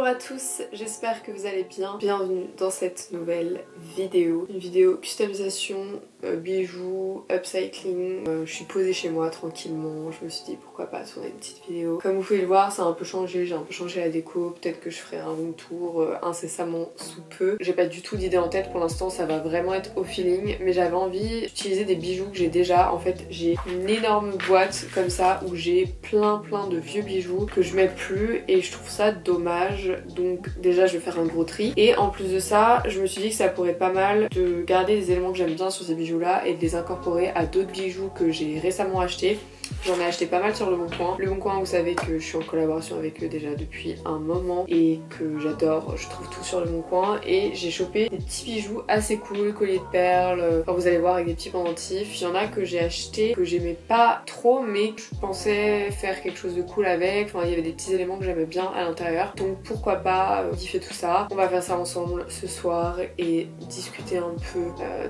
à tous, j'espère que vous allez bien. Bienvenue dans cette nouvelle vidéo. Une vidéo customisation, bijoux, upcycling. Je suis posée chez moi tranquillement, je me suis dit pourquoi pas tourner une petite vidéo. Comme vous pouvez le voir, ça a un peu changé, j'ai un peu changé la déco. Peut-être que je ferai un room tour incessamment sous peu. J'ai pas du tout d'idée en tête pour l'instant, ça va vraiment être au feeling. Mais j'avais envie d'utiliser des bijoux que j'ai déjà. En fait, j'ai une énorme boîte comme ça où j'ai plein de vieux bijoux que je mets plus et je trouve ça dommage. Donc déjà je vais faire un gros tri. Et en plus de ça, je me suis dit que ça pourrait être pas mal de garder les éléments que j'aime bien sur ces bijoux là et de les incorporer à d'autres bijoux que j'ai récemment achetés. J'en ai acheté pas mal sur Le Bon Coin. Le Bon Coin, vous savez que je suis en collaboration avec eux déjà depuis un moment et que j'adore, je trouve tout sur Le Bon Coin. Et j'ai chopé des petits bijoux assez cool, colliers de perles, enfin vous allez voir avec des petits pendentifs. Il y en a que j'ai acheté que j'aimais pas trop mais que je pensais faire quelque chose de cool avec. Enfin il y avait des petits éléments que j'aimais bien à l'intérieur. Donc pourquoi pas modifier tout ça. On va faire ça ensemble ce soir et discuter un peu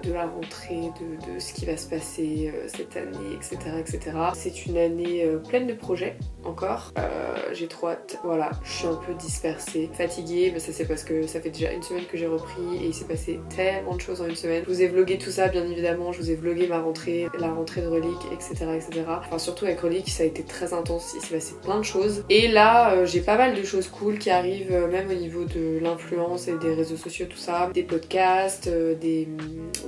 de la rentrée, de ce qui va se passer cette année, etc. C'est une année pleine de projets encore. J'ai trop hâte. Voilà, je suis un peu dispersée, fatiguée, mais ça c'est parce que ça fait déjà une semaine que j'ai repris et il s'est passé tellement de choses en une semaine. Je vous ai vlogué tout ça bien évidemment, je vous ai vlogué ma rentrée, la rentrée de Relique, etc. Enfin surtout avec Relique, ça a été très intense, il s'est passé plein de choses. Et là, j'ai pas mal de choses cool qui arrivent, même au niveau de l'influence et des réseaux sociaux, tout ça. Des podcasts, des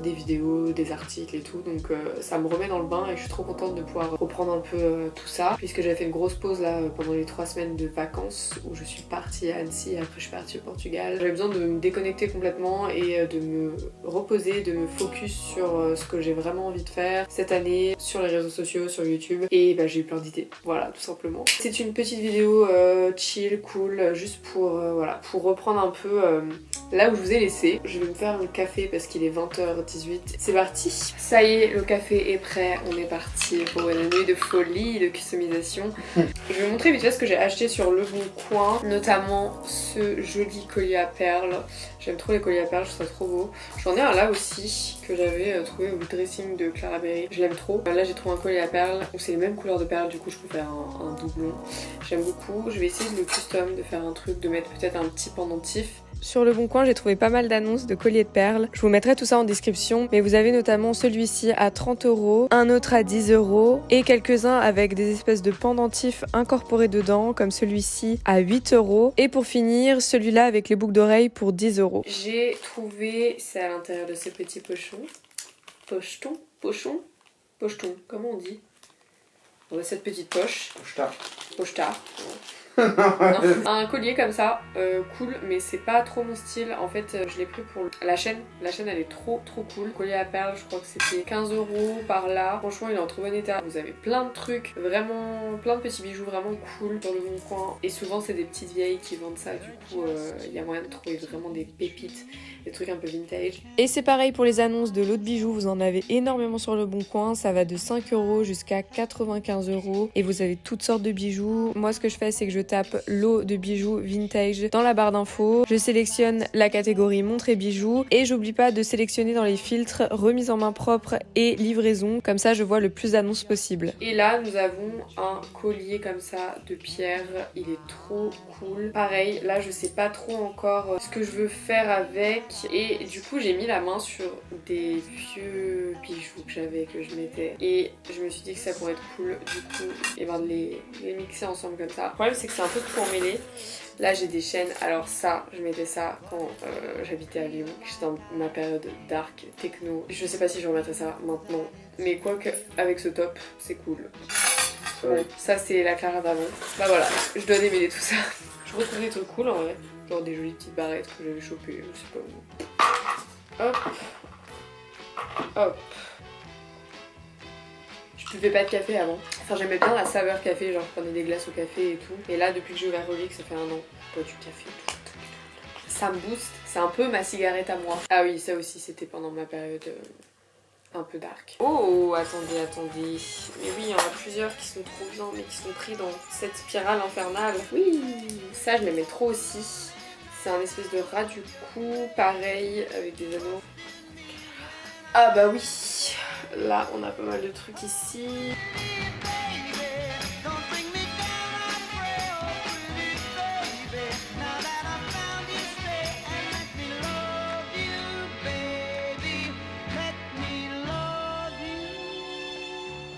vidéos, des articles et tout. Donc ça me remet dans le bain et je suis trop contente de pouvoir reprendre un peu tout ça. Puisque j'avais fait une grosse pause là pendant les 3 semaines de vacances où je suis partie à Annecy et après je suis partie au Portugal. J'avais besoin de me déconnecter complètement et de me reposer, de me focus sur ce que j'ai vraiment envie de faire cette année, sur les réseaux sociaux, sur YouTube. Et bah, j'ai eu plein d'idées, voilà, tout simplement. C'est une petite vidéo chill, cool, juste pour, voilà, pour reprendre un peu là où je vous ai laissé. Je vais me faire un café parce qu'il est 20h18. C'est parti. Ça y est, le café est prêt. On est parti pour une nuit de folie, de customisation. Je vais vous montrer vite fait ce que j'ai acheté sur Le Bon Coin, notamment ce joli collier à perles. J'aime trop les colliers à perles, je trouve ça trop beau. J'en ai un là aussi que j'avais trouvé au dressing de Clara Berry. Je l'aime trop. Là j'ai trouvé un collier à perles où c'est les mêmes couleurs de perles, du coup je peux faire un doublon. J'aime beaucoup. Je vais essayer de le custom, de faire un truc, de mettre peut-être un petit pendentif. Sur Le Bon Coin, j'ai trouvé pas mal d'annonces de colliers de perles. Je vous mettrai tout ça en description, mais vous avez notamment celui-ci à 30€, un autre à 10€ et quelques-uns avec des espèces de pendentifs incorporés dedans, comme celui-ci à 8€. Et pour finir, celui-là avec les boucles d'oreilles pour 10€. J'ai trouvé, c'est à l'intérieur de ces petits pochons. Pocheton, comment on dit? Dans cette petite poche. Pochetard. Un collier comme ça, cool, mais c'est pas trop mon style. En fait, je l'ai pris pour la chaîne. La chaîne, elle est trop cool. Collier à perles, je crois que c'était 15€ par là. Franchement, il est en trop bon état. Vous avez plein de trucs, vraiment plein de petits bijoux vraiment cool sur Le Bon Coin. Et souvent, c'est des petites vieilles qui vendent ça. Du coup, il y a moyen de trouver vraiment des pépites, des trucs un peu vintage. Et c'est pareil pour les annonces de l'autre bijoux. Vous en avez énormément sur Le Bon Coin. Ça va de 5€ jusqu'à 95€. Et vous avez toutes sortes de bijoux. Moi, ce que je fais, c'est que je tape lot de bijoux vintage dans la barre d'infos. Je sélectionne la catégorie montres et bijoux et j'oublie pas de sélectionner dans les filtres remise en main propre et livraison. Comme ça, je vois le plus d'annonces possible. Et là, nous avons un collier comme ça de pierre. Il est trop cool. Pareil, là, je sais pas trop encore ce que je veux faire avec. Et du coup, j'ai mis la main sur des vieux bijoux que j'avais, que je mettais. Et je me suis dit que ça pourrait être cool, du coup, et ben de les mixer ensemble comme ça. Le problème, c'est que c'est un peu trop emmêlé. Là, j'ai des chaînes. Alors ça, je mettais ça quand j'habitais à Lyon. J'étais dans ma période dark, techno. Je sais pas si je remettrai ça maintenant. Mais quoique, avec ce top, c'est cool. Bon, ça, c'est la Clara d'avant. Bah voilà, je dois démêler tout ça. Je retrouve des trucs cool en vrai. Genre des jolies petites barrettes que j'avais chopées, je sais pas où. Hop. Hop. Je buvais pas de café avant. Enfin, j'aimais bien la saveur café, genre je prenais des glaces au café et tout. Et là, depuis que j'ai ouvert Relique, ça fait 1 an, je bois du café tout. Ça me booste. C'est un peu ma cigarette à moi. Ah oui, ça aussi, c'était pendant ma période un peu dark. Oh, attendez. Mais oui, il y en a plusieurs qui sont trop bien, mais qui sont pris dans cette spirale infernale. Oui, ça, je l'aimais trop aussi. C'est un espèce de rat du cou, pareil, avec des anneaux. Ah bah oui, là on a pas mal de trucs ici.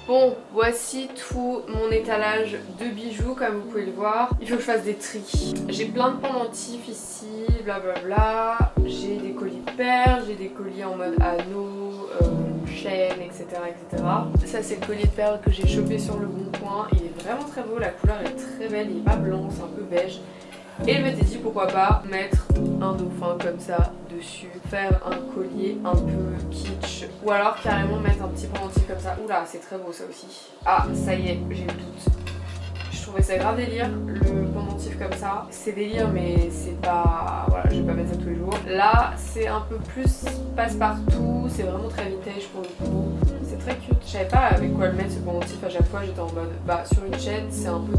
Bon, voici tout mon étalage de bijoux comme vous pouvez le voir. Il faut que je fasse des tri. J'ai plein de pendentifs ici, blablabla. J'ai des colliers de perles, j'ai des colliers en mode anneau, chaîne, etc., etc. Ça c'est le collier de perles que j'ai chopé sur le bon coin. Il est vraiment très beau, la couleur est très belle, il est pas blanc, c'est un peu beige. Et je m'étais dit pourquoi pas mettre un dauphin comme ça dessus, faire un collier un peu kitsch, ou alors carrément mettre un petit pendentif comme ça. Oula, c'est très beau ça aussi. Ah, ça y est, j'ai le doute. Je trouvais ça grave délire, le pendentif comme ça. C'est délire mais c'est pas... Voilà, je vais pas mettre ça tous les jours. Là, c'est un peu plus passe-partout, c'est vraiment très vintage pour le coup. C'est très cute. Je savais pas avec quoi le mettre ce pendentif à chaque fois, j'étais en mode... Bah sur une chaîne, c'est un peu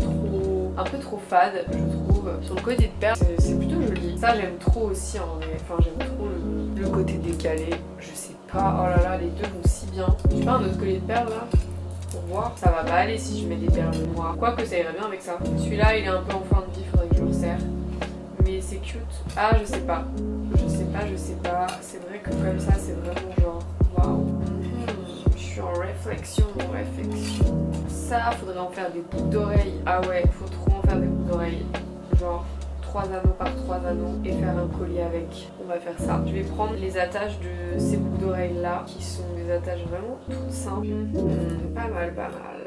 trop fade, je trouve. Sur le collier de perles, c'est plutôt joli. Ça, j'aime trop aussi en vrai. Enfin, j'aime trop le côté décalé. Je sais pas, oh là là, les deux vont si bien. J'ai pas un autre collier de perles là pour voir. Ça va pas aller si je mets des perles noires. Quoique ça irait bien avec ça. Celui-là, il est un peu en fin de vie, faudrait que je le resserre. Mais c'est cute. Ah, je sais pas. Je sais pas. C'est vrai que comme ça, c'est vraiment genre, waouh. Je suis en réflexion. Ça, faudrait en faire des boucles d'oreilles. Ah ouais, faut trop en faire des boucles d'oreilles. Genre 3 anneaux par 3 anneaux et faire un collier avec. On va faire ça. Je vais prendre les attaches de ces boucles d'oreilles là, qui sont des attaches vraiment toutes simples. Pas mal, pas mal.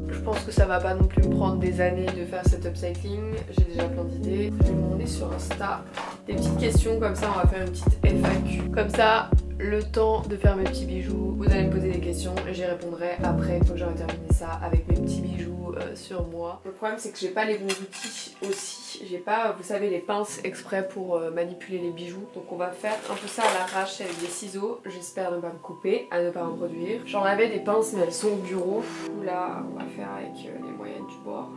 Je pense que ça va pas non plus me prendre des années de faire cet upcycling. J'ai déjà plein d'idées. Je vais demander sur Insta des petites questions comme ça, on va faire une petite FAQ. Comme ça, le temps de faire mes petits bijoux, vous allez me poser des questions et j'y répondrai après, une fois que j'aurai terminé ça, avec mes petits bijoux sur moi. Le problème c'est que j'ai pas les bons outils aussi. J'ai pas, vous savez, les pinces exprès pour manipuler les bijoux. Donc on va faire un peu ça à l'arrache avec des ciseaux. J'espère ne pas me couper, à ne pas me produire. J'en avais des pinces mais elles sont au bureau. Là, on va faire avec les moyennes du bord.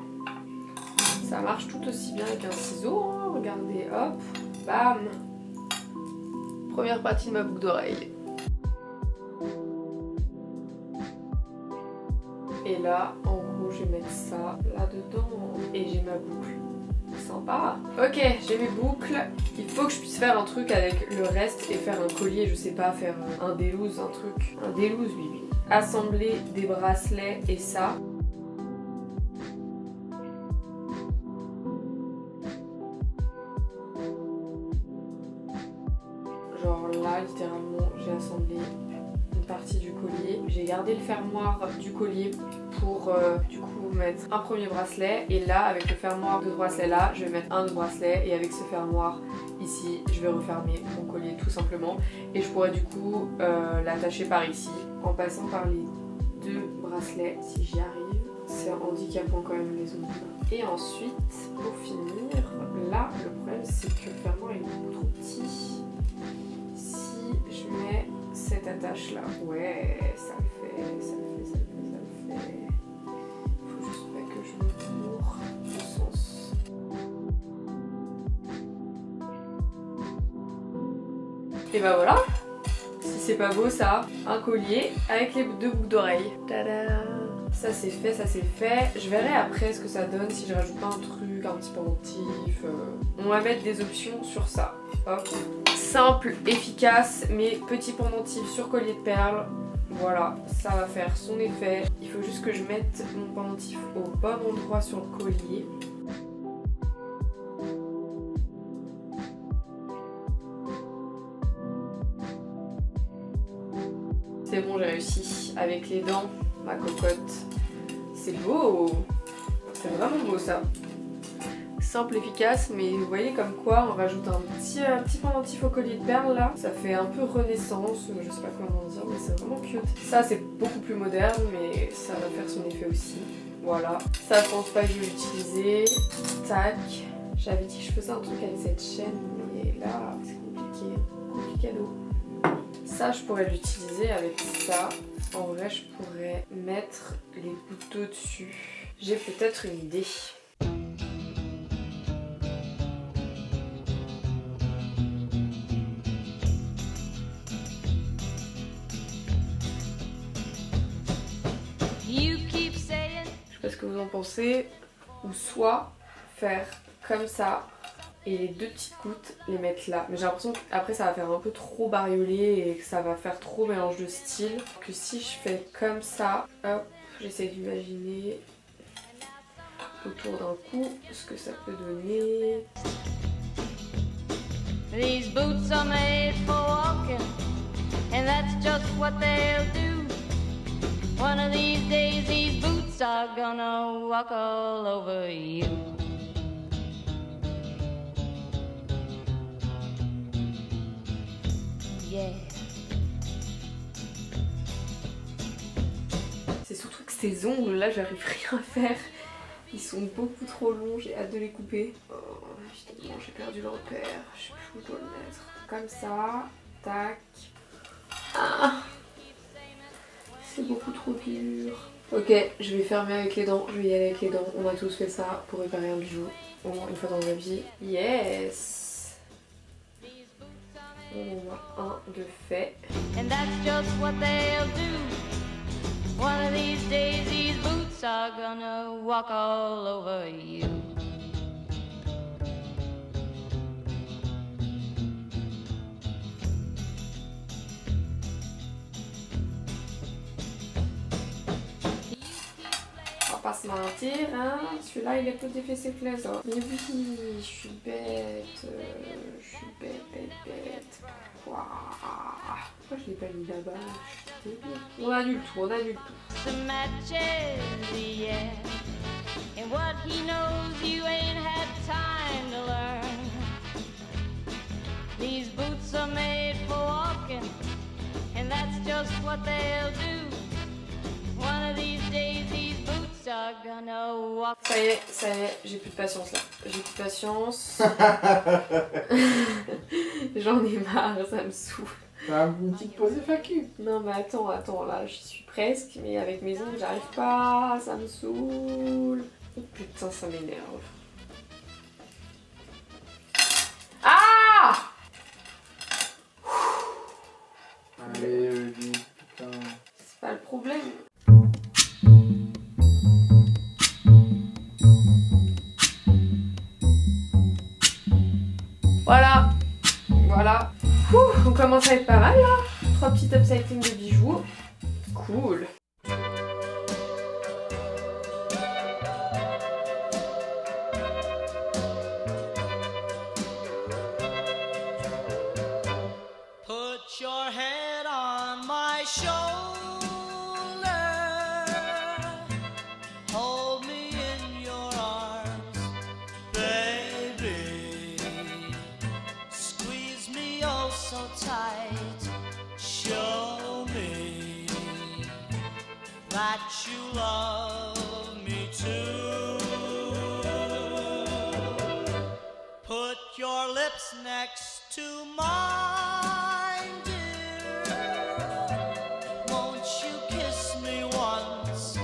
Ça marche tout aussi bien avec un ciseau, hein. Regardez, hop, bam. Première partie de ma boucle d'oreille. Et là, en gros, je vais mettre ça là-dedans. Et j'ai ma boucle. Sympa. Ok, j'ai mes boucles. Il faut que je puisse faire un truc avec le reste et faire un collier, je sais pas, faire un délouse, un truc. Un délouse, oui. Assembler des bracelets et ça. Genre là, littéralement, j'ai assemblé une partie du collier. J'ai gardé le fermoir du collier pour du coup mettre un premier bracelet. Et là, avec le fermoir de ce bracelet là, je vais mettre un autre bracelet. Et avec ce fermoir ici, je vais refermer mon collier tout simplement. Et je pourrais du coup l'attacher par ici en passant par les deux bracelets si j'y arrive. C'est handicapant quand même les ongles. Et ensuite, pour finir, là, le problème c'est que le fermoir est beaucoup trop petit. Je mets cette attache là, ouais, ça le fait. Faut juste pas que je me cours le sens. Et bah voilà, si c'est pas beau ça, un collier avec les deux boucles d'oreilles. Tada! Ça c'est fait. Je verrai après ce que ça donne si je rajoute pas un truc, un petit pendentif. On va mettre des options sur ça. Hop. Simple, efficace, mais petit pendentif sur collier de perles. Voilà, ça va faire son effet. Il faut juste que je mette mon pendentif au bon endroit sur le collier. C'est bon, j'ai réussi. Avec les dents, ma cocotte. C'est beau! C'est vraiment beau ça. Simple, efficace, mais vous voyez comme quoi on rajoute un petit pendentif au collier de perles là. Ça fait un peu renaissance, je sais pas comment dire, mais c'est vraiment cute. Ça c'est beaucoup plus moderne, mais ça va faire son effet aussi. Voilà. Ça je pense pas que je vais l'utiliser. Tac. J'avais dit que je faisais un truc avec cette chaîne, mais là c'est compliqué. Complicado. Ça je pourrais l'utiliser avec ça. En vrai je pourrais mettre les couteaux dessus. J'ai peut-être une idée. Je sais pas ce que vous en pensez, ou soit faire comme ça et les 2 petites gouttes les mettre là. Mais j'ai l'impression qu'après ça va faire un peu trop bariolé et que ça va faire trop mélange de style. Que si je fais comme ça, hop, j'essaie d'imaginer autour d'un coup ce que ça peut donner. These boots are made for walking, and that's just what they'll do. One of these days these boots are gonna walk all over you. Yeah. C'est surtout que ces ongles là, j'arrive rien à faire. Ils sont beaucoup trop longs, j'ai hâte de les couper. Oh, évidemment, j'ai perdu le repère. Je sais plus où je dois le mettre. Comme ça, tac. Ah, c'est beaucoup trop dur. Ok, je vais fermer avec les dents. Je vais y aller avec les dents. On a tous fait ça pour réparer un bijou. Au moins une fois dans ma vie. Yes! On en a un de fait. And that's just what they'll do. One of these days these boots are gonna walk all over you. On va pas se mentir, hein. Celui-là il est plus difficile que les autres. Mais oui, je suis bête. Je suis bête. Pourquoi je l'ai pas mis là-bas? Je suis débile. On annule tout. The matches, yeah. And what he knows you ain't had time to learn. These boots are made for walking, and that's just what they'll do. One of these days these boots are gonna walk. Ça y est, j'ai plus de patience là. J'ai plus de patience. J'en ai marre, ça me saoule. Une petite pause FAQ. Non mais attends, là j'y suis presque, mais avec mes ongles j'arrive pas, ça me saoule. Oh putain, ça m'énerve. Ah! Allez, putain. C'est pas le problème. Voilà. On commence à être pas mal là. 3 petits upcycling de bijoux. Cool. Put your head on my shoulder. Hold me in your arms, baby. Squeeze me oh so tight. Show me that you love me too. Put your lips next to mine, dear. Won't you kiss me once,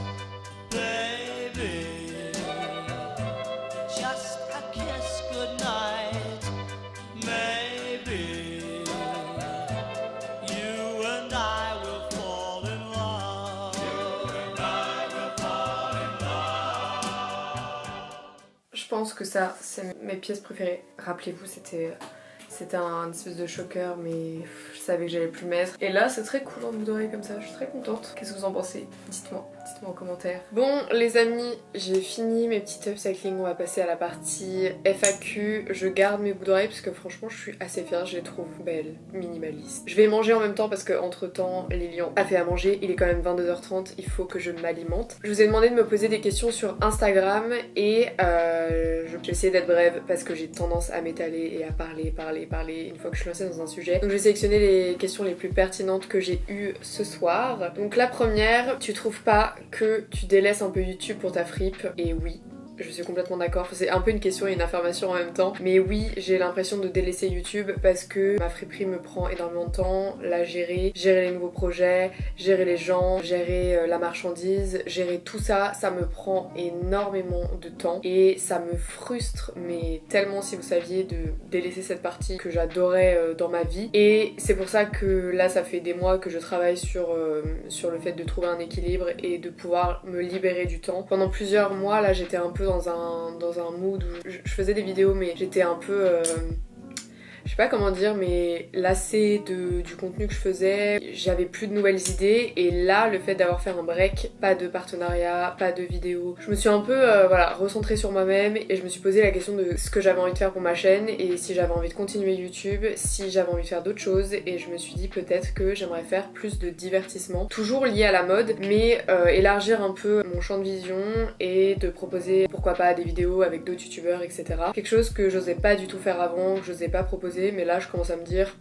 baby? Just a kiss goodnight, maybe. You and I will fall in love. You and I will fall in love. Je pense que ça, c'est mes pièces préférées. Rappelez-vous, c'était un espèce de choker, mais je savais que j'allais plus le mettre. Et là, c'est très cool en boucle d'oreille comme ça, je suis très contente. Qu'est-ce que vous en pensez? Dites-moi en commentaire. Bon, les amis, j'ai fini mes petits upcycling. On va passer à la partie FAQ. Je garde mes boucles d'oreilles parce que franchement, je suis assez fière. Je les trouve belles, minimalistes. Je vais manger en même temps parce que entre temps, Lilian a fait à manger. Il est quand même 22h30. Il faut que je m'alimente. Je vous ai demandé de me poser des questions sur Instagram et je vais essayer d'être brève parce que j'ai tendance à m'étaler et à parler une fois que je suis lancée dans un sujet. Donc je vais sélectionner les questions les plus pertinentes que j'ai eues ce soir. Donc la première, tu trouves pas que tu délaisses un peu YouTube pour ta fripe? Et oui, je suis complètement d'accord. C'est un peu une question et une affirmation en même temps. Mais oui, j'ai l'impression de délaisser YouTube parce que ma friperie me prend énormément de temps. La gérer les nouveaux projets, gérer les gens, gérer la marchandise, gérer tout ça, ça me prend énormément de temps. Et ça me frustre, mais tellement si vous saviez, de délaisser cette partie que j'adorais dans ma vie. Et c'est pour ça que là, ça fait des mois que je travaille sur le fait de trouver un équilibre et de pouvoir me libérer du temps. Pendant plusieurs mois, là, j'étais un peu peu dans un mood où je faisais des vidéos mais j'étais un peu... je sais pas comment dire, mais lassée du contenu que je faisais, j'avais plus de nouvelles idées, et là, le fait d'avoir fait un break, pas de partenariat, pas de vidéo, je me suis un peu voilà, recentrée sur moi-même, et je me suis posé la question de ce que j'avais envie de faire pour ma chaîne, et si j'avais envie de continuer YouTube, si j'avais envie de faire d'autres choses, et je me suis dit peut-être que j'aimerais faire plus de divertissement, toujours lié à la mode, mais élargir un peu mon champ de vision, et de proposer, pourquoi pas, des vidéos avec d'autres youtubeurs, etc. Quelque chose que j'osais pas du tout faire avant, que j'osais pas proposer, mais là je commence à me dire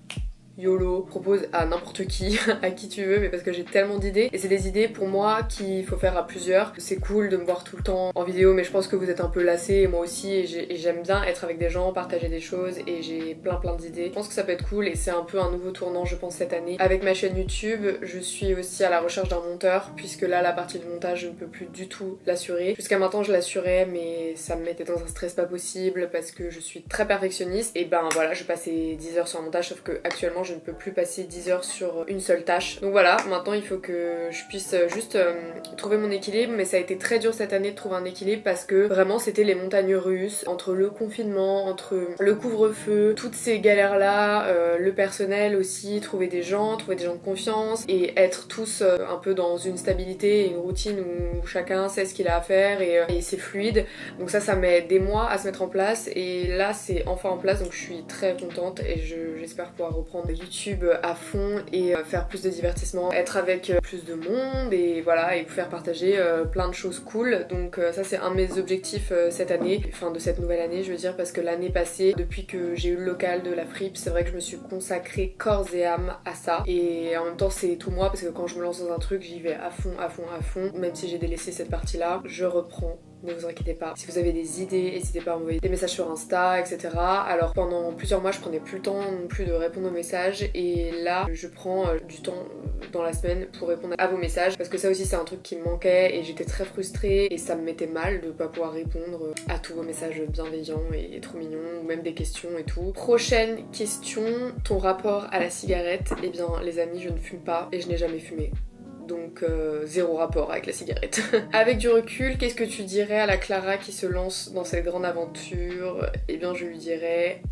YOLO, propose à n'importe qui, à qui tu veux, mais parce que j'ai tellement d'idées, et c'est des idées pour moi qu'il faut faire à plusieurs. C'est cool de me voir tout le temps en vidéo, mais je pense que vous êtes un peu lassés, et moi aussi, et j'aime bien être avec des gens, partager des choses, et j'ai plein d'idées. Je pense que ça peut être cool, et c'est un peu un nouveau tournant je pense cette année. Avec ma chaîne YouTube, je suis aussi à la recherche d'un monteur, puisque là la partie du montage je ne peux plus du tout l'assurer. Jusqu'à maintenant je l'assurais, mais ça me mettait dans un stress pas possible, parce que je suis très perfectionniste, et ben voilà, je passais 10 heures sur un montage, sauf que actuellement je ne peux plus passer 10 heures sur une seule tâche. Donc voilà, maintenant il faut que je puisse juste trouver mon équilibre, mais ça a été très dur cette année de trouver un équilibre, parce que vraiment c'était les montagnes russes, entre le confinement, entre le couvre-feu, toutes ces galères là, le personnel aussi, trouver des gens de confiance, et être tous un peu dans une stabilité et une routine où chacun sait ce qu'il a à faire, et c'est fluide. Donc ça met des mois à se mettre en place, et là c'est enfin en place, donc je suis très contente, et j'espère pouvoir reprendre YouTube à fond et faire plus de divertissement, être avec plus de monde, et voilà, et vous faire partager plein de choses cool. Donc ça c'est un de mes objectifs cette année, enfin de cette nouvelle année je veux dire, parce que l'année passée, depuis que j'ai eu le local de la fripe, c'est vrai que je me suis consacrée corps et âme à ça, et en même temps c'est tout moi, parce que quand je me lance dans un truc j'y vais à fond, même si j'ai délaissé cette partie là, je reprends. Ne vous inquiétez pas. Si vous avez des idées, n'hésitez pas à m'envoyer des messages sur Insta, etc. Alors pendant plusieurs mois, je prenais plus le temps non plus de répondre aux messages, et là, je prends du temps dans la semaine pour répondre à vos messages, parce que ça aussi c'est un truc qui me manquait, et j'étais très frustrée, et ça me mettait mal de pas pouvoir répondre à tous vos messages bienveillants et trop mignons, ou même des questions et tout. Prochaine question, ton rapport à la cigarette. Eh bien les amis, je ne fume pas, et je n'ai jamais fumé. Donc zéro rapport avec la cigarette. Avec du recul, qu'est-ce que tu dirais à la Clara qui se lance dans cette grande aventure? Eh bien je lui dirais...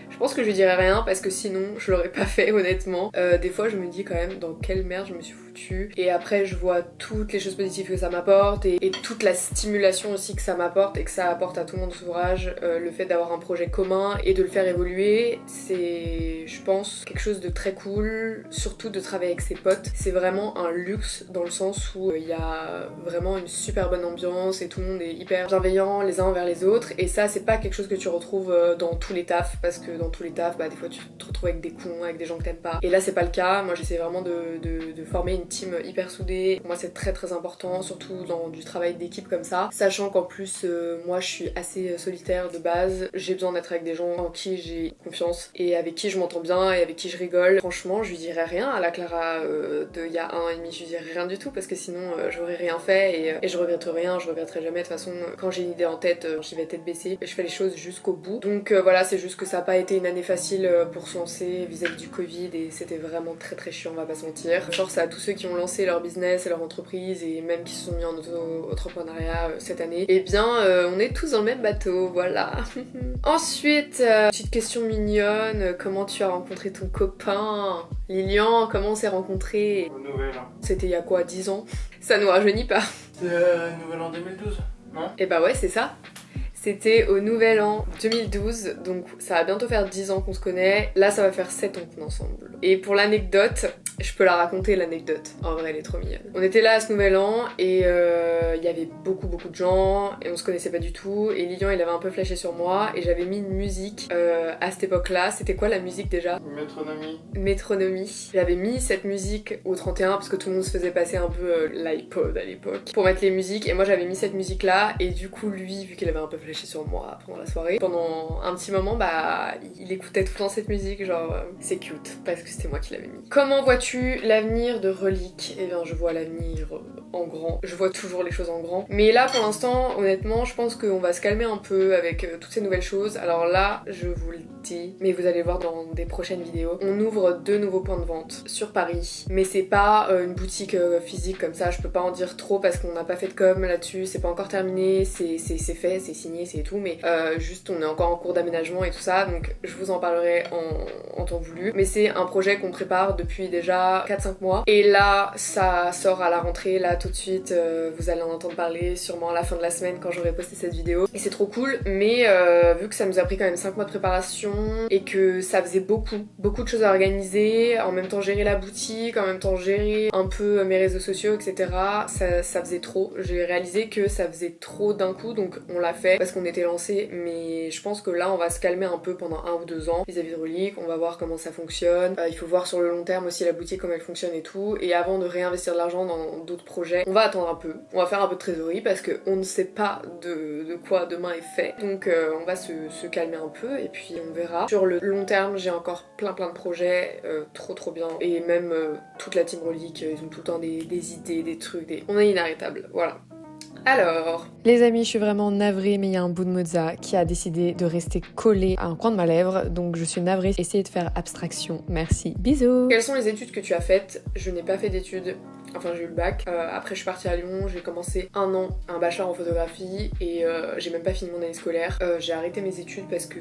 Je pense que je lui dirais rien, parce que sinon je l'aurais pas fait honnêtement. Des fois je me dis quand même dans quelle merde je me suis foutue, et après je vois toutes les choses positives que ça m'apporte, et toute la stimulation aussi que ça m'apporte, et que ça apporte à tout mon entourage. Le fait d'avoir un projet commun et de le faire évoluer, c'est je pense quelque chose de très cool, surtout de travailler avec ses potes. C'est vraiment un luxe, dans le sens où il y a vraiment une super bonne ambiance, et tout le monde est hyper bienveillant les uns envers les autres, et ça c'est pas quelque chose que tu retrouves dans tous les tafs, parce que dans tous les tafs, bah, des fois tu te retrouves avec des cons, avec des gens que t'aimes pas, et là c'est pas le cas. Moi j'essaie vraiment de former une team hyper soudée. Pour moi c'est très important, surtout dans du travail d'équipe comme ça, sachant qu'en plus moi je suis assez solitaire de base. J'ai besoin d'être avec des gens en qui j'ai confiance, et avec qui je m'entends bien, et avec qui je rigole. Franchement je lui dirais rien à la Clara de il y a 1 an et demi, je lui dirais rien du tout, parce que sinon j'aurais rien fait, et je regrette rien, je regretterai jamais. De toute façon quand j'ai une idée en tête, j'y vais tête baissée, et je fais les choses jusqu'au bout. Donc voilà, c'est juste que ça a pas été une année facile pour se lancer vis-à-vis du Covid, et c'était vraiment très chiant, on va pas se mentir. Force à tous ceux qui ont lancé leur business et leur entreprise, et même qui se sont mis en auto-entrepreneuriat cette année. Eh bien on est tous dans le même bateau, voilà. Ensuite, petite question mignonne, comment tu as rencontré ton copain Lilian? Comment on s'est rencontrés? Au nouvel an. C'était il y a quoi, 10 ans? Ça nous rajeunit pas. C'est nouvel an 2012, non? Et bah ouais, c'est ça. C'était au nouvel an 2012, donc ça va bientôt faire 10 ans qu'on se connaît. Là ça va faire 7 ans qu'on est ensemble. Et pour l'anecdote, je peux la raconter l'anecdote, en vrai elle est trop mignonne. On était là à ce nouvel an, et il y avait beaucoup de gens, et on se connaissait pas du tout, et Lilian il avait un peu flashé sur moi, et j'avais mis une musique à cette époque là. C'était quoi la musique déjà? Métronomie. J'avais mis cette musique au 31, parce que tout le monde se faisait passer un peu l'iPod à l'époque pour mettre les musiques, et moi j'avais mis cette musique là, et du coup lui, vu qu'il avait un peu flashé sur moi pendant la soirée, pendant un petit moment, bah il écoutait tout le temps cette musique, genre c'est cute, parce que c'était moi qui l'avais mis. Comment vois-tu vois-tu l'avenir de Relique? Eh bien je vois l'avenir en grand, je vois toujours les choses en grand. Mais là pour l'instant, honnêtement, je pense qu'on va se calmer un peu avec toutes ces nouvelles choses. Alors là, je vous le dis, mais vous allez le voir dans des prochaines vidéos, on ouvre 2 nouveaux points de vente sur Paris. Mais c'est pas une boutique physique comme ça, je peux pas en dire trop parce qu'on n'a pas fait de com là-dessus, c'est pas encore terminé, c'est fait, c'est signé, c'est tout, mais juste on est encore en cours d'aménagement et tout ça, donc je vous en parlerai en temps voulu. Mais c'est un projet qu'on prépare depuis déjà 4-5 mois, et là ça sort à la rentrée, là tout de suite, vous allez en entendre parler sûrement à la fin de la semaine quand j'aurai posté cette vidéo, et c'est trop cool. Mais vu que ça nous a pris quand même 5 mois de préparation et que ça faisait beaucoup de choses à organiser, en même temps gérer la boutique, en même temps gérer un peu mes réseaux sociaux, etc., ça faisait trop. J'ai réalisé que ça faisait trop d'un coup, donc on l'a fait parce qu'on était lancé, mais je pense que là on va se calmer un peu pendant 1 ou 2 ans vis-à-vis de Relique, on va voir comment ça fonctionne, il faut voir sur le long terme aussi la boutique comment elle fonctionne et tout, et avant de réinvestir de l'argent dans d'autres projets, on va attendre un peu, on va faire un peu de trésorerie parce qu'on ne sait pas de quoi demain est fait, donc on va se calmer un peu et puis on verra. Sur le long terme, j'ai encore plein de projets, trop bien, et même toute la team Relique, ils ont tout le temps des idées, des trucs, on est inarrêtable, voilà. Alors, les amis, je suis vraiment navrée, mais il y a un bout de mozza qui a décidé de rester collé à un coin de ma lèvre, donc je suis navrée. Essayez de faire abstraction, merci, bisous. Quelles sont les études que tu as faites? Je n'ai pas fait d'études, enfin j'ai eu le bac, après je suis partie à Lyon, j'ai commencé un bachelor en photographie, et j'ai même pas fini mon année scolaire. J'ai arrêté mes études parce que,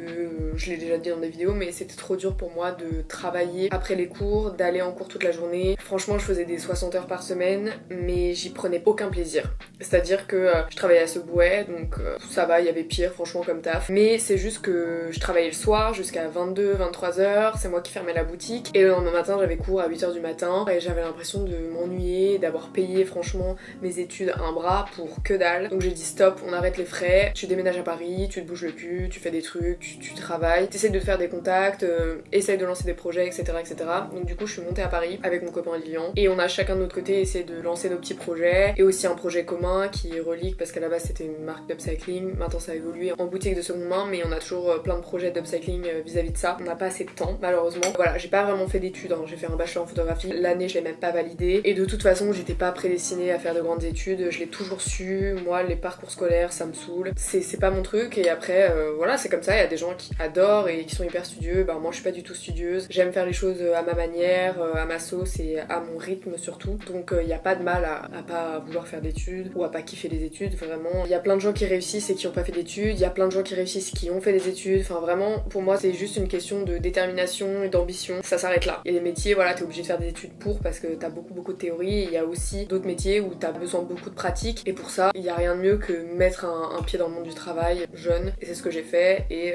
je l'ai déjà dit dans des vidéos, mais c'était trop dur pour moi de travailler après les cours, d'aller en cours toute la journée. Franchement, je faisais des 60 heures par semaine, mais j'y prenais aucun plaisir. C'est-à-dire que je travaillais à Subway, donc ça va, il y avait pire franchement comme taf, mais c'est juste que je travaillais le soir jusqu'à 22-23 heures, c'est moi qui fermais la boutique, et le lendemain matin j'avais cours à 8h du matin, et j'avais l'impression de m'ennuyer, d'avoir payé franchement mes études à un bras pour que dalle. Donc j'ai dit stop, on arrête les frais, tu déménages à Paris, tu te bouges le cul, tu fais des trucs, tu travailles, t'essayes de faire des contacts, essaye de lancer des projets, etc., etc. Donc du coup je suis montée à Paris avec mon copain Lilian, et on a chacun de notre côté essayé de lancer nos petits projets, et aussi un projet commun qui est Relique, parce qu'à la base c'était une marque d'upcycling, maintenant ça a évolué en boutique de seconde main, mais on a toujours plein de projets d'upcycling vis-à-vis de ça. On n'a pas assez de temps malheureusement. Voilà, j'ai pas vraiment fait d'études, j'ai fait un bachelor en photographie, l'année je l'ai même pas validé, et de toute façon j'étais pas prédestinée à faire de grandes études, je l'ai toujours su, moi les parcours scolaires ça me saoule, c'est pas mon truc, et après voilà, c'est comme ça, il y a des gens qui adorent et qui sont hyper studieux, bah moi je suis pas du tout studieuse, j'aime faire les choses à ma manière, à ma sauce et à mon rythme surtout, donc il y a pas de mal à pas vouloir faire d'études ou à pas kiffer les études, vraiment. Il y a plein de gens qui réussissent et qui ont pas fait d'études, il y a plein de gens qui réussissent qui ont fait des études, enfin vraiment pour moi c'est juste une question de détermination et d'ambition, ça s'arrête là. Il y a des métiers, voilà, t'es obligé de faire des études parce que t'as beaucoup de théorie, et il y a aussi d'autres métiers où t'as besoin de beaucoup de pratique, et pour ça il y a rien de mieux que mettre un pied dans le monde du travail jeune, et c'est ce que j'ai fait, et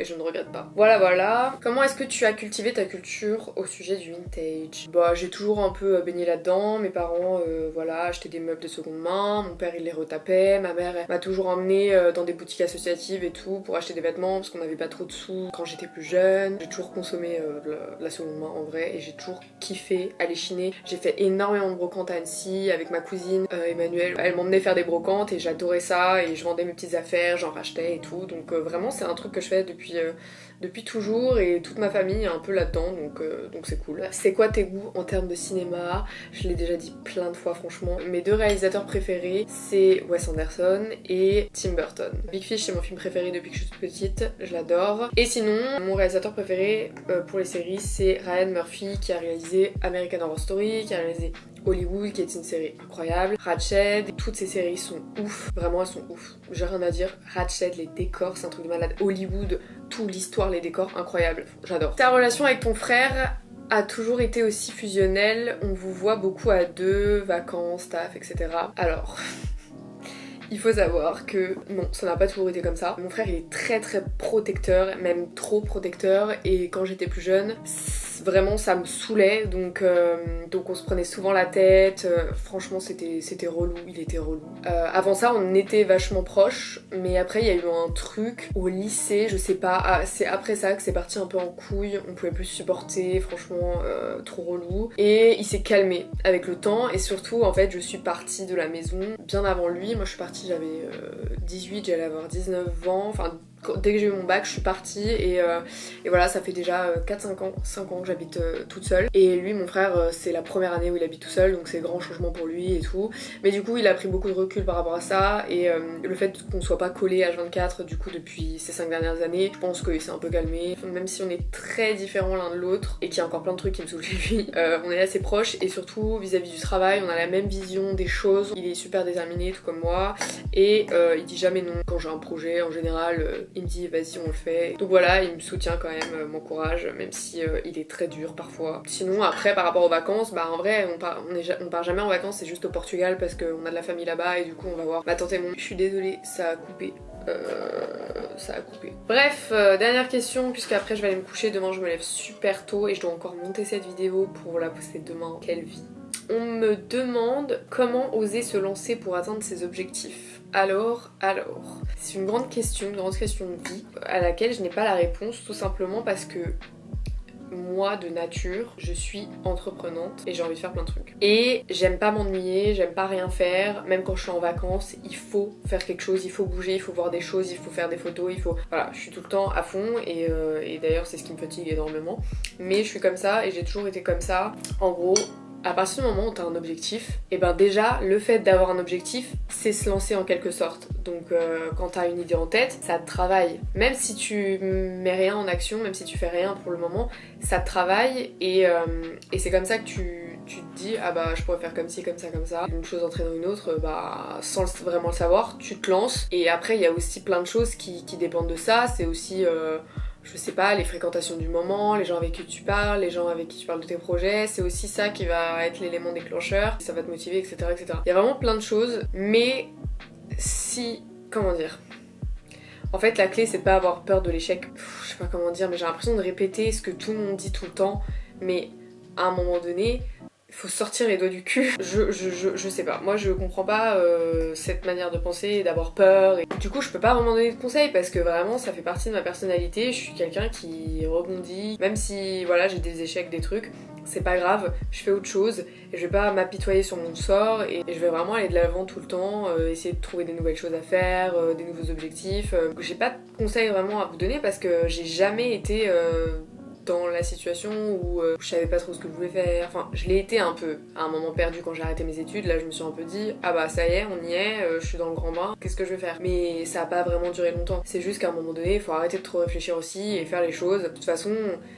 je ne regrette pas. Voilà. Comment est-ce que tu as cultivé ta culture au sujet du vintage? Bah j'ai toujours un peu baigné là-dedans, mes parents voilà, achetaient des meubles de seconde main, mon père il les retapait, ma mère m'a toujours emmenée dans des boutiques associatives et tout pour acheter des vêtements parce qu'on n'avait pas trop de sous quand j'étais plus jeune. J'ai toujours consommé de la seconde main en vrai, et j'ai toujours kiffé aller chiner. J'ai fait énormément de brocantes à Annecy avec ma cousine Emmanuelle, elle m'emmenait faire des brocantes et j'adorais ça, et je vendais mes petites affaires, j'en rachetais et tout, donc vraiment c'est un truc que je fais depuis toujours, et toute ma famille est un peu là-dedans, donc c'est cool. C'est quoi tes goûts en termes de cinéma? Je l'ai déjà dit plein de fois franchement, mes 2 réalisateurs préférés c'est Wes Anderson et Tim Burton. Big Fish c'est mon film préféré depuis que je suis toute petite, je l'adore. Et sinon mon réalisateur préféré pour les séries c'est Ryan Murphy, qui a réalisé American Horror Story, qui a réalisé Hollywood, qui est une série incroyable, Ratched, toutes ces séries sont ouf, vraiment elles sont ouf, j'ai rien à dire. Ratched, les décors c'est un truc de malade, Hollywood, toute l'histoire, les décors incroyables, j'adore. Ta relation avec ton frère a toujours été aussi fusionnelle, on vous voit beaucoup à 2, vacances, taf, etc. Alors il faut savoir que non, ça n'a pas toujours été comme ça. Mon frère il est très protecteur, même trop protecteur, et quand j'étais plus jeune, vraiment ça me saoulait, donc on se prenait souvent la tête, franchement c'était relou, il était relou. Avant ça on était vachement proches, mais après il y a eu un truc au lycée, je sais pas, c'est après ça que c'est parti un peu en couille, on pouvait plus supporter, franchement trop relou, et il s'est calmé avec le temps, et surtout en fait je suis partie de la maison bien avant lui. Moi je suis partie, j'avais 18, j'allais avoir 19 ans, enfin Dès que j'ai eu mon bac, je suis partie et voilà, ça fait déjà 5 ans que j'habite toute seule. Et lui, mon frère, c'est la première année où il habite tout seul, donc c'est grand changement pour lui et tout. Mais du coup, il a pris beaucoup de recul par rapport à ça et le fait qu'on soit pas collé H24 du coup depuis ces 5 dernières années, je pense qu'il s'est un peu calmé. Même si on est très différents l'un de l'autre et qu'il y a encore plein de trucs qui me saoulent chez lui, on est assez proches et surtout vis-à-vis du travail, on a la même vision des choses. Il est super déterminé, tout comme moi, et il dit jamais non. Quand j'ai un projet, en général, il me dit vas-y on le fait. Donc voilà, il me soutient quand même, m'encourage, même si il est très dur parfois. Sinon après par rapport aux vacances, bah en vrai on part jamais en vacances, c'est juste au Portugal parce qu'on a de la famille là-bas et du coup on va voir ma tante et mon... Je suis désolée, ça a coupé. Bref, dernière question, puisque après je vais aller me coucher. Demain je me lève super tôt et je dois encore monter cette vidéo pour la poster demain. Quelle vie. On me demande comment oser se lancer pour atteindre ses objectifs. Alors, c'est une grande question de vie à laquelle je n'ai pas la réponse, tout simplement parce que moi de nature, je suis entreprenante et j'ai envie de faire plein de trucs. Et j'aime pas m'ennuyer, j'aime pas rien faire, même quand je suis en vacances, il faut faire quelque chose, il faut bouger, il faut voir des choses, il faut faire des photos, il faut... Voilà, je suis tout le temps à fond et d'ailleurs c'est ce qui me fatigue énormément. Mais je suis comme ça et j'ai toujours été comme ça. En gros, à partir du moment où t'as un objectif, et ben déjà le fait d'avoir un objectif, c'est se lancer en quelque sorte. Donc quand t'as une idée en tête, ça te travaille. Même si tu mets rien en action, même si tu fais rien pour le moment, ça te travaille et c'est comme ça que tu te dis ah bah je pourrais faire comme ci, comme ça, comme ça. Une chose entraînant une autre, bah sans vraiment le savoir, tu te lances. Et après il y a aussi plein de choses qui dépendent de ça. C'est aussi... je sais pas, les fréquentations du moment, les gens avec qui tu parles, les gens avec qui tu parles de tes projets, c'est aussi ça qui va être l'élément déclencheur, ça va te motiver, etc., etc. Il y a vraiment plein de choses, mais si... comment dire ? En fait, la clé, c'est de pas avoir peur de l'échec. Je sais pas comment dire, mais j'ai l'impression de répéter ce que tout le monde dit tout le temps, mais à un moment donné... faut sortir les doigts du cul. Je sais pas. Moi je comprends pas cette manière de penser et d'avoir peur. Et du coup je peux pas vraiment donner de conseils parce que vraiment ça fait partie de ma personnalité. Je suis quelqu'un qui rebondit. Même si voilà j'ai des échecs, des trucs, c'est pas grave. Je fais autre chose et je vais pas m'apitoyer sur mon sort et je vais vraiment aller de l'avant tout le temps. Essayer de trouver des nouvelles choses à faire, des nouveaux objectifs. J'ai pas de conseils vraiment à vous donner parce que j'ai jamais été... dans la situation où je savais pas trop ce que je voulais faire. Enfin, je l'ai été un peu à un moment perdu quand j'ai arrêté mes études. Là, je me suis un peu dit ah bah ça y est, on y est, je suis dans le grand bain, qu'est-ce que je vais faire? Mais ça a pas vraiment duré longtemps. C'est juste qu'à un moment donné, il faut arrêter de trop réfléchir aussi et faire les choses. De toute façon,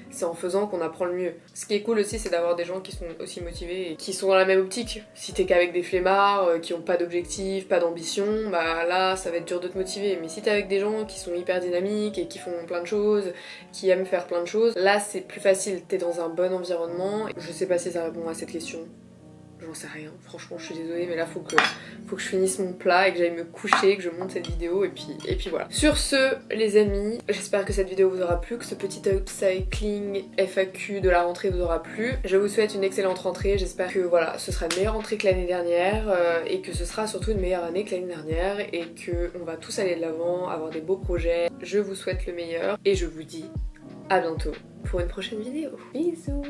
c'est en faisant qu'on apprend le mieux. Ce qui est cool aussi, c'est d'avoir des gens qui sont aussi motivés et qui sont dans la même optique. Si t'es qu'avec des flemmards, qui ont pas d'objectif, pas d'ambition, bah là, ça va être dur de te motiver. Mais si t'es avec des gens qui sont hyper dynamiques et qui font plein de choses, qui aiment faire plein de choses, là c'est plus facile, t'es dans un bon environnement. Je sais pas si ça répond à cette question, j'en sais rien, franchement je suis désolée, mais là faut que je finisse mon plat et que j'aille me coucher, que je monte cette vidéo et puis voilà. Sur ce les amis, j'espère que cette vidéo vous aura plu, que ce petit upcycling FAQ de la rentrée vous aura plu. Je vous souhaite une excellente rentrée, j'espère que voilà, ce sera une meilleure rentrée que l'année dernière et que ce sera surtout une meilleure année que l'année dernière et que on va tous aller de l'avant, avoir des beaux projets. Je vous souhaite le meilleur et je vous dis à bientôt pour une prochaine vidéo. Bisous.